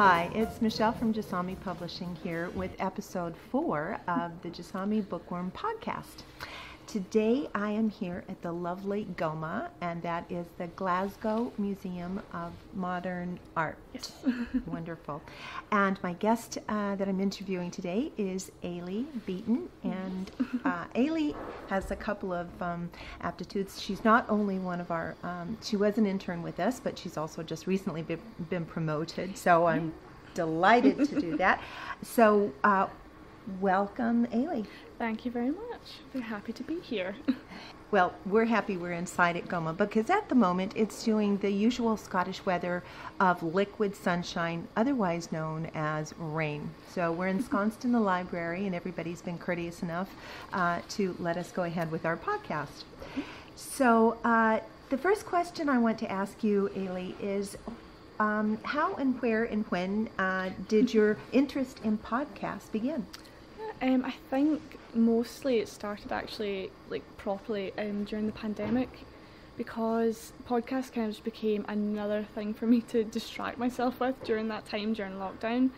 Hi, it's Michèle from Jasami Publishing here with episode 4 of the Jasami Bookworm Podcast. Today I am here at the lovely GOMA, and that is the Glasgow Museum of Modern Art. Yes. Wonderful. And my guest that I'm interviewing today is Eilidh Beaton, and Eilidh has a couple of aptitudes. She's not only one of our, she was an intern with us, but she's also just recently been promoted, so I'm delighted to do that. So welcome, Eilidh. Thank you very much. We're happy to be here. Well, we're happy we're inside at GOMA because at the moment it's doing the usual Scottish weather of liquid sunshine, otherwise known as rain. So we're ensconced in the library, and everybody's been courteous enough to let us go ahead with our podcast. So the first question I want to ask you, Eilidh, is how and where and when did your interest in podcasts begin? I think mostly it started actually properly during the pandemic, because podcasts kind of just became another thing for me to distract myself with during that time, during lockdown.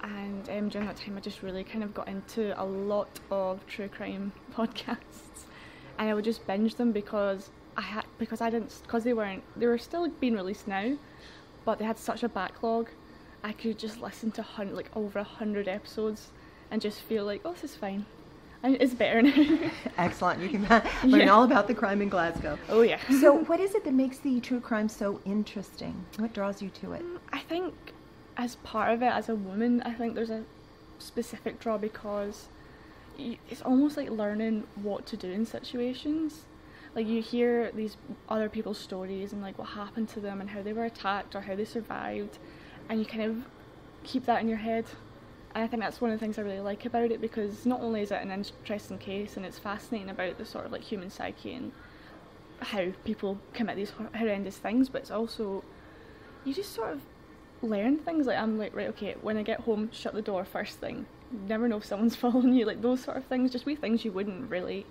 And during that time I just really kind of got into a lot of true crime podcasts, and I would just binge them because they were still being released now, but they had such a backlog. I could just listen to over 100 episodes and just feel like, oh, this is fine. It's better now. Excellent. You can learn all about the crime in Glasgow. Oh, yeah. So what is it that makes the true crime so interesting? What draws you to it? I think as part of it, as a woman, I think there's a specific draw because it's almost like learning what to do in situations. Like, you hear these other people's stories and what happened to them and how they were attacked or how they survived, and you kind of keep that in your head. And I think that's one of the things I really like about it, because not only is it an interesting case and it's fascinating about the sort of human psyche and how people commit these horrendous things, but it's also, you just sort of learn things. I'm right, okay, when I get home, shut the door first thing. You never know if someone's following you, those sort of things, just wee things you wouldn't really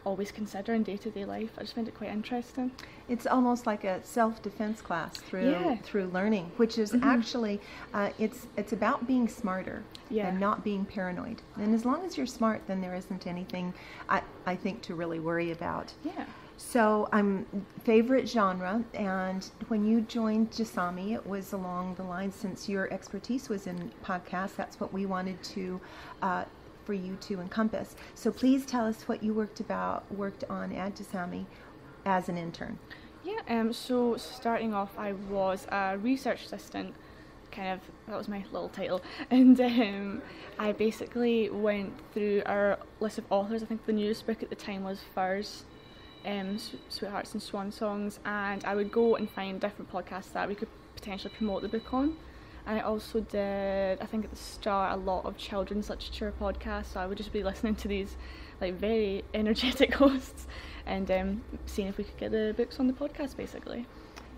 always consider in day-to-day life. I just find it quite interesting. It's almost like a self-defense class through learning, which is actually it's about being smarter and not being paranoid. And as long as you're smart, then there isn't anything I think to really worry about. Yeah. So favorite genre, and when you joined Jasami, it was along the lines, since your expertise was in podcasts, that's what we wanted to for you to encompass. So please tell us what you worked on at Jasami as an intern. Yeah, so starting off, I was a research assistant, that was my little title, and I basically went through our list of authors. I think the newest book at the time was Furs, Sweethearts and Swan Songs, and I would go and find different podcasts that we could potentially promote the book on. And I also did, I think at the start, a lot of children's literature podcasts, so I would just be listening to these very energetic hosts and seeing if we could get the books on the podcast, basically.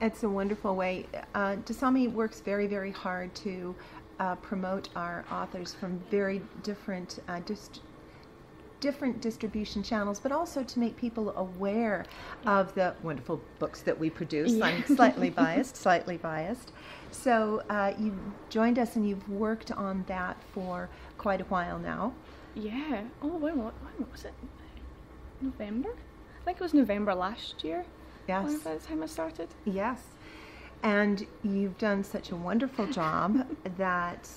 It's a wonderful way. Jasami works very, very hard to promote our authors from very different different distribution channels, but also to make people aware of the wonderful books that we produce. Yeah. I'm slightly biased. So you joined us and you've worked on that for quite a while now. Yeah. Oh, when was it? November? I think it was November last year. Yes. By the time I started. Yes. And you've done such a wonderful job that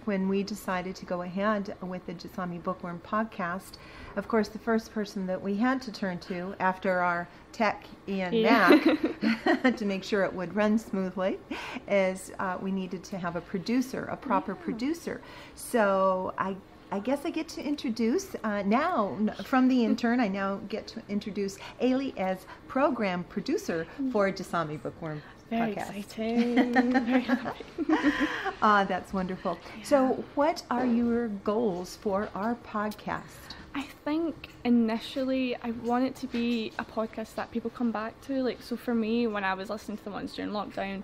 when we decided to go ahead with the Jasami Bookworm Podcast, of course, the first person that we had to turn to after our tech Ian Mac to make sure it would run smoothly is we needed to have a producer, a proper producer. So I guess I get to introduce now, from the intern, I now get to introduce Eilidh as program producer for Jasami Bookworm Very Podcast. Exciting. Very happy. That's wonderful. Yeah. So what are your goals for our podcast? I think initially I want it to be a podcast that people come back to. So for me, when I was listening to the ones during lockdown,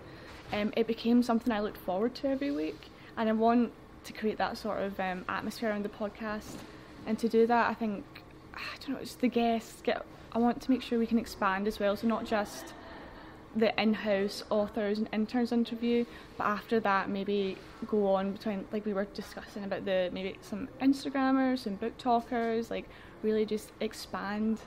it became something I looked forward to every week, and I want to create that sort of atmosphere around the podcast. And to do that, I think, it's the guests. I want to make sure we can expand as well, so not just the in-house authors and interns interview, but after that maybe go on between, like we were discussing about maybe some Instagrammers and book talkers, like really just expand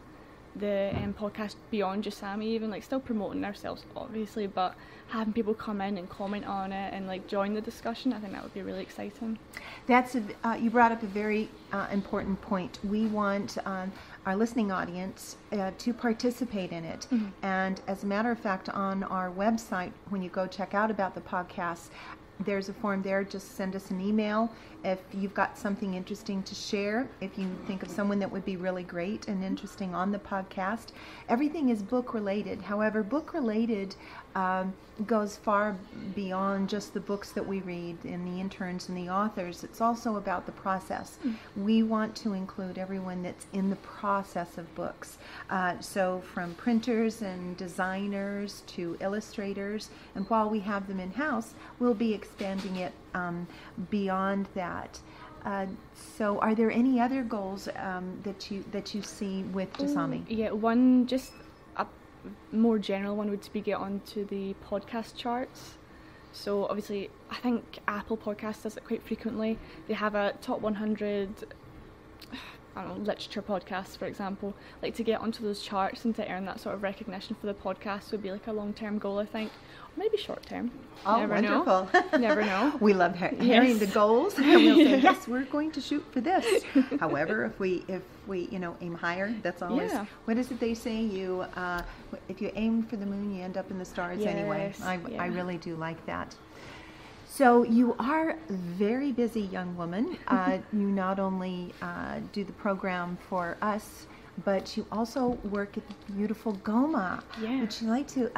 the podcast beyond Jasami, even like still promoting ourselves obviously, but having people come in and comment on it and like join the discussion. I think that would be really exciting. That's you brought up a very important point. We want our listening audience to participate in it. Mm-hmm. And as a matter of fact, on our website, when you go check out about the podcast, there's a form there. Just send us an email if you've got something interesting to share, if you think of someone that would be really great and interesting on the podcast. Everything is book related. However, book related goes far beyond just the books that we read and the interns and the authors. It's also about the process. We want to include everyone that's in the process of books. So from printers and designers to illustrators, and while we have them in-house, we'll be expanding it beyond that. So are there any other goals that you see with Jasami? Yeah, one, just a more general one, would be get onto the podcast charts. So obviously I think Apple Podcasts does it quite frequently. They have a top 100 literature podcasts, for example. Like, to get onto those charts and to earn that sort of recognition for the podcast would be like a long-term goal, I think. Or maybe short-term. Oh, Never wonderful. Know. Never know. We love hearing the goals. And we'll say, yes, we're going to shoot for this. However, if we aim higher, that's always, what is it they say? If you aim for the moon, you end up in the stars anyway. I really do like that. So you are a very busy young woman. You not only do the program for us, but you also work at the beautiful GOMA. Yeah. Would you like to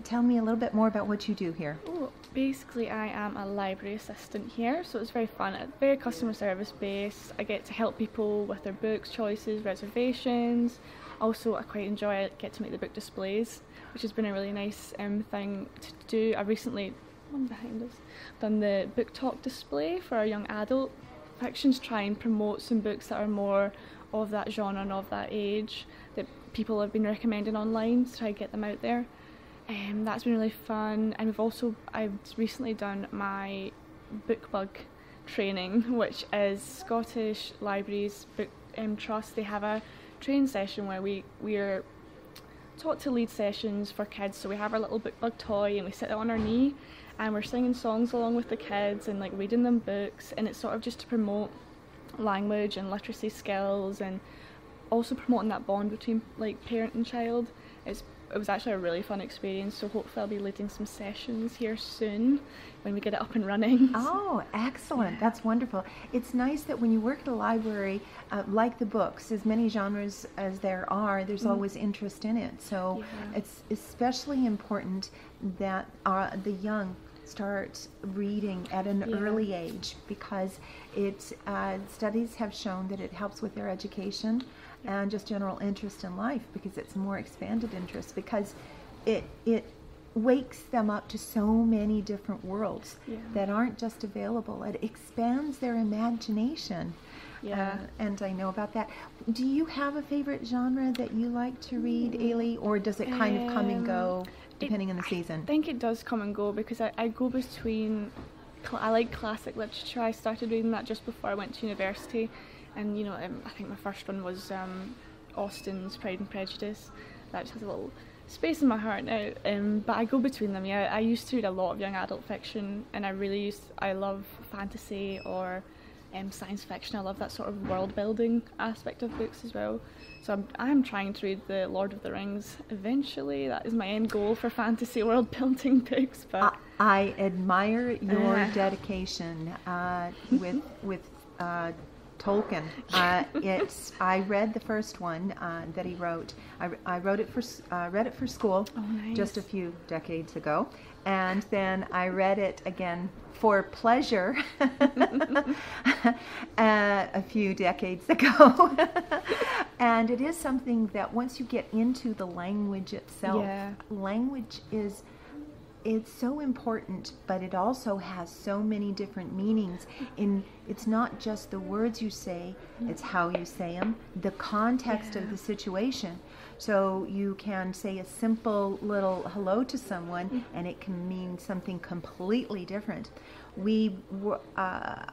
tell me a little bit more about what you do here? Oh, basically, I am a library assistant here, so it's very fun. It's very customer service based. I get to help people with their books choices, reservations. Also, I quite enjoy it. Get to make the book displays, which has been a really nice thing to do. I recently, one behind us, done the book talk display for our young adult fiction to try and promote some books that are more of that genre and of that age that people have been recommending online, to try and get them out there. That's been really fun. And I've recently done my book bug training, which is Scottish Libraries Book Trust. They have a training session where we're taught to lead sessions for kids. So we have our little book bug toy and we sit on our knee and we're singing songs along with the kids and like reading them books, and it's sort of just to promote language and literacy skills and also promoting that bond between like parent and child. It was actually a really fun experience, so hopefully I'll be leading some sessions here soon when we get it up and running. Oh, excellent. That's wonderful. It's nice that when you work at a library, like the books, as many genres as there are, there's always interest in it. So it's especially important that the young start reading at an early age, because studies have shown that it helps with their education and just general interest in life, because it's a more expanded interest, because it wakes them up to so many different worlds that aren't just available. It expands their imagination. And I know about that. Do you have a favorite genre that you like to read, Eilidh, or does it kind of come and go depending on the season? I think it does come and go, because I go between, I like classic literature. I started reading that just before I went to university, and I think my first one was Austen's Pride and Prejudice. That just has a little space in my heart now, but I go between them. I used to read a lot of young adult fiction, and I love fantasy or science fiction. I love that sort of world building aspect of books as well. So I'm trying to read the Lord of the Rings eventually. That is my end goal for fantasy world building books. But I admire your dedication with Tolkien. I read the first one that he wrote. I read it for school just a few decades ago, and then I read it again for pleasure a few decades ago. And it is something that once you get into the language itself, language it's so important, but it also has so many different meanings. It's not just the words you say, it's how you say them, the context of the situation. So you can say a simple little hello to someone, and it can mean something completely different. We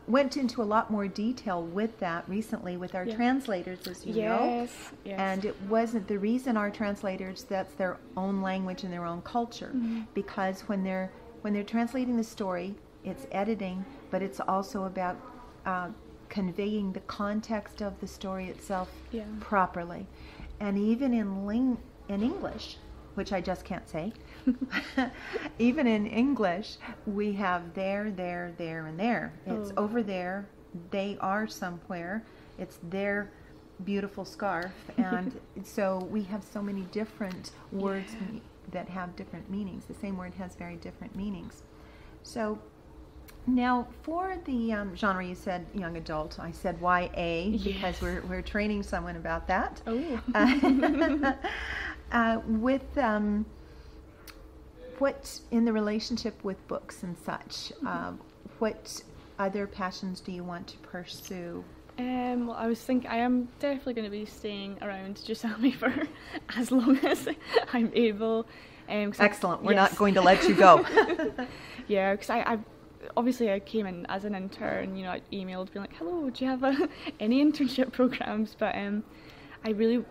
went into a lot more detail with that recently with our translators, as you know. Yes. And it wasn't the reason our translators, that's their own language and their own culture. Because when they're translating the story, it's editing, but it's also about conveying the context of the story itself properly. And even in English, which I just can't say, even in English, we have there, and there. It's over there, they are somewhere, it's their beautiful scarf. And so we have so many different words that have different meanings. The same word has very different meanings. So now for the genre, you said young adult. I said YA because we're training someone about that. With what in the relationship with books and such, what other passions do you want to pursue? Well, I was thinking I am definitely going to be staying around Jasami for as long as I'm able. Excellent. We're not going to let you go. Yeah, because I obviously I came in as an intern. You know, I emailed being like, "Hello, do you have any internship programs?" But I really,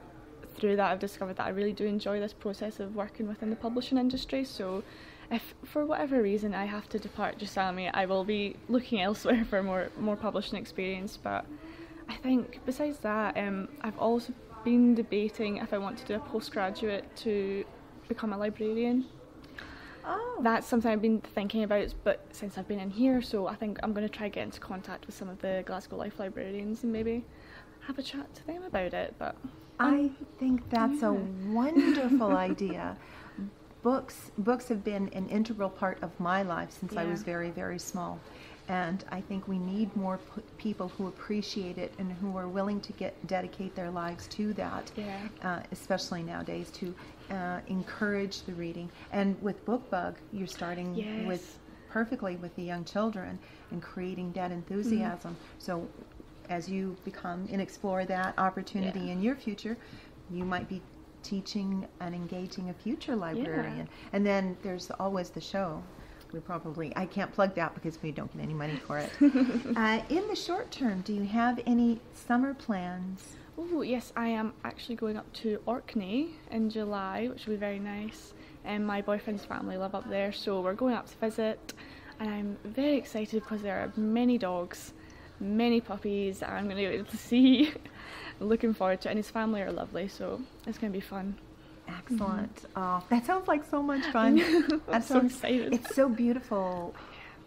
through that, I've discovered that I really do enjoy this process of working within the publishing industry. So if for whatever reason I have to depart Jasami, I will be looking elsewhere for more publishing experience. But I think besides that, I've also been debating if I want to do a postgraduate to become a librarian. That's something I've been thinking about, but since I've been in here, so I think I'm going to try to get into contact with some of the Glasgow Life librarians and maybe have a chat to them about it. But I think that's a wonderful idea. Books have been an integral part of my life since I was very, very small. And I think we need more people who appreciate it and who are willing to dedicate their lives to that, especially nowadays, to encourage the reading. And with BookBug, you're starting perfectly with the young children and creating that enthusiasm. So as you become and explore that opportunity in your future, you might be teaching and engaging a future librarian. And then there's always the show. I can't plug that because we don't get any money for it. In the short term, do you have any summer plans? Oh, yes, I am actually going up to Orkney in July, which will be very nice. And my boyfriend's family live up there, so we're going up to visit. And I'm very excited because there are many dogs, many puppies I'm going to be able to see. Looking forward to it, and his family are lovely, so it's going to be fun. Excellent. Oh, that sounds like so much fun. I'm so excited. It's so beautiful,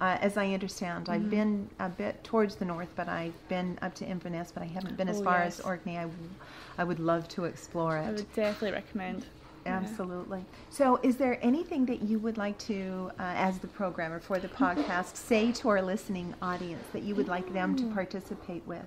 as I understand. I've been a bit towards the north, but I've been up to Inverness, but I haven't been as far as Orkney. I would love to explore it. I would definitely recommend. Absolutely. So is there anything that you would like to, as the programmer for the podcast, say to our listening audience that you would like them to participate with?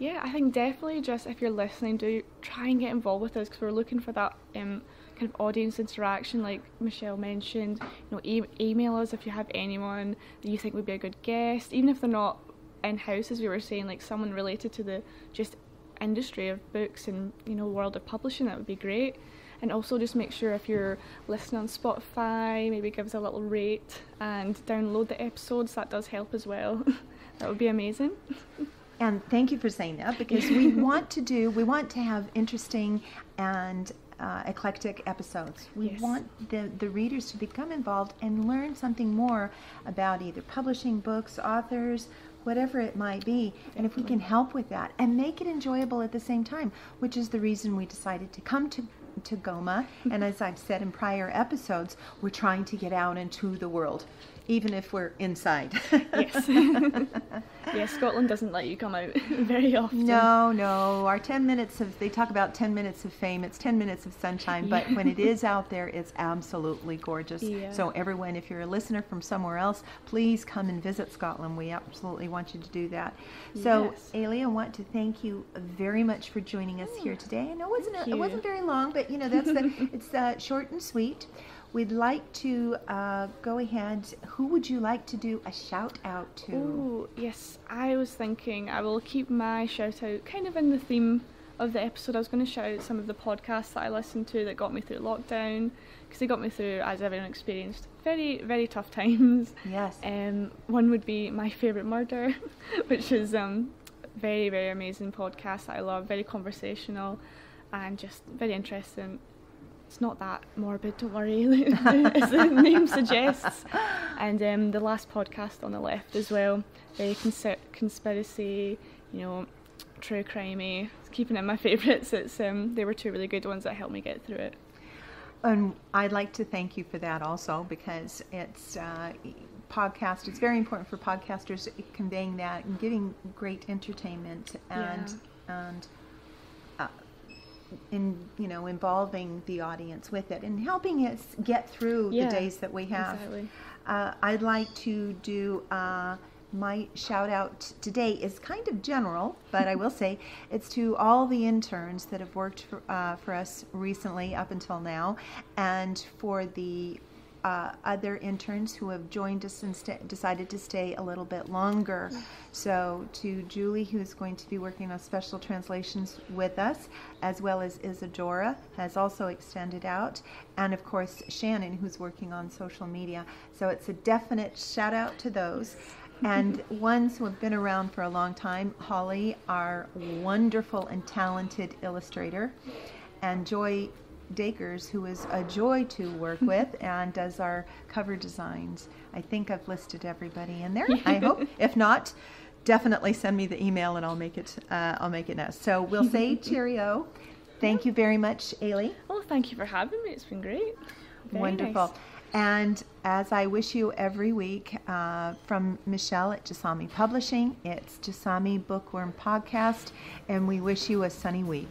Yeah, I think definitely just if you're listening, do try and get involved with us because we're looking for that kind of audience interaction like Michèle mentioned. You know, email us if you have anyone that you think would be a good guest, even if they're not in-house, as we were saying, like someone related to the just industry of books and, you know, world of publishing, that would be great. And also just make sure if you're listening on Spotify, maybe give us a little rate and download the episodes. That does help as well. That would be amazing. And thank you for saying that, because we want to have interesting and eclectic episodes. We want the readers to become involved and learn something more about either publishing, books, authors, whatever it might be. And if we can help with that and make it enjoyable at the same time, which is the reason we decided to come to GOMA. And as I've said in prior episodes, we're trying to get out into the world, even if we're inside. Yes. Yeah, Scotland doesn't let you come out very often. No. Our 10 minutes they talk about 10 minutes of fame. It's 10 minutes of sunshine, but when it is out there, it's absolutely gorgeous. Yeah. So everyone, if you're a listener from somewhere else, please come and visit Scotland. We absolutely want you to do that. So, Eilidh, I want to thank you very much for joining us here today. I know it wasn't very long, but you know, it's short and sweet. We'd like to go ahead. Who would you like to do a shout out to? Oh, yes. I was thinking I will keep my shout out kind of in the theme of the episode, I was going to shout out some of the podcasts that I listened to that got me through lockdown, because they got me through, as everyone experienced, very, very tough times. Yes. One would be My Favourite Murder, which is very, very amazing podcast that I love, very conversational and just very interesting. It's not that morbid, don't worry, as the name suggests. And the last podcast on the left as well, very conspiracy, true crimey. Keeping it in my favourites. They were two really good ones that helped me get through it. And I'd like to thank you for that also, because it's podcast. It's very important for podcasters, conveying that and giving great entertainment and involving the audience with it and helping us get through the days that we have. Exactly. I'd like to do my shout out today is kind of general, but I will say it's to all the interns that have worked for us recently up until now, and for the other interns who have joined us and decided to stay a little bit longer. So to Julie, who's going to be working on special translations with us, as well as Isadora has also extended out, and of course Shannon, who's working on social media. So it's a definite shout out to those. And ones who have been around for a long time, Holly, our wonderful and talented illustrator, and Joy Dakers, who is a joy to work with and does our cover designs. I think I've listed everybody in there. I hope. If not, definitely send me the email and I'll make it now. So we'll say cheerio. Thank you very much, Eilidh. Oh, thank you for having me. It's been great. Very wonderful. Nice. And as I wish you every week, from Michèle at Jasami Publishing, it's Jasami Bookworm Podcast, and we wish you a sunny week.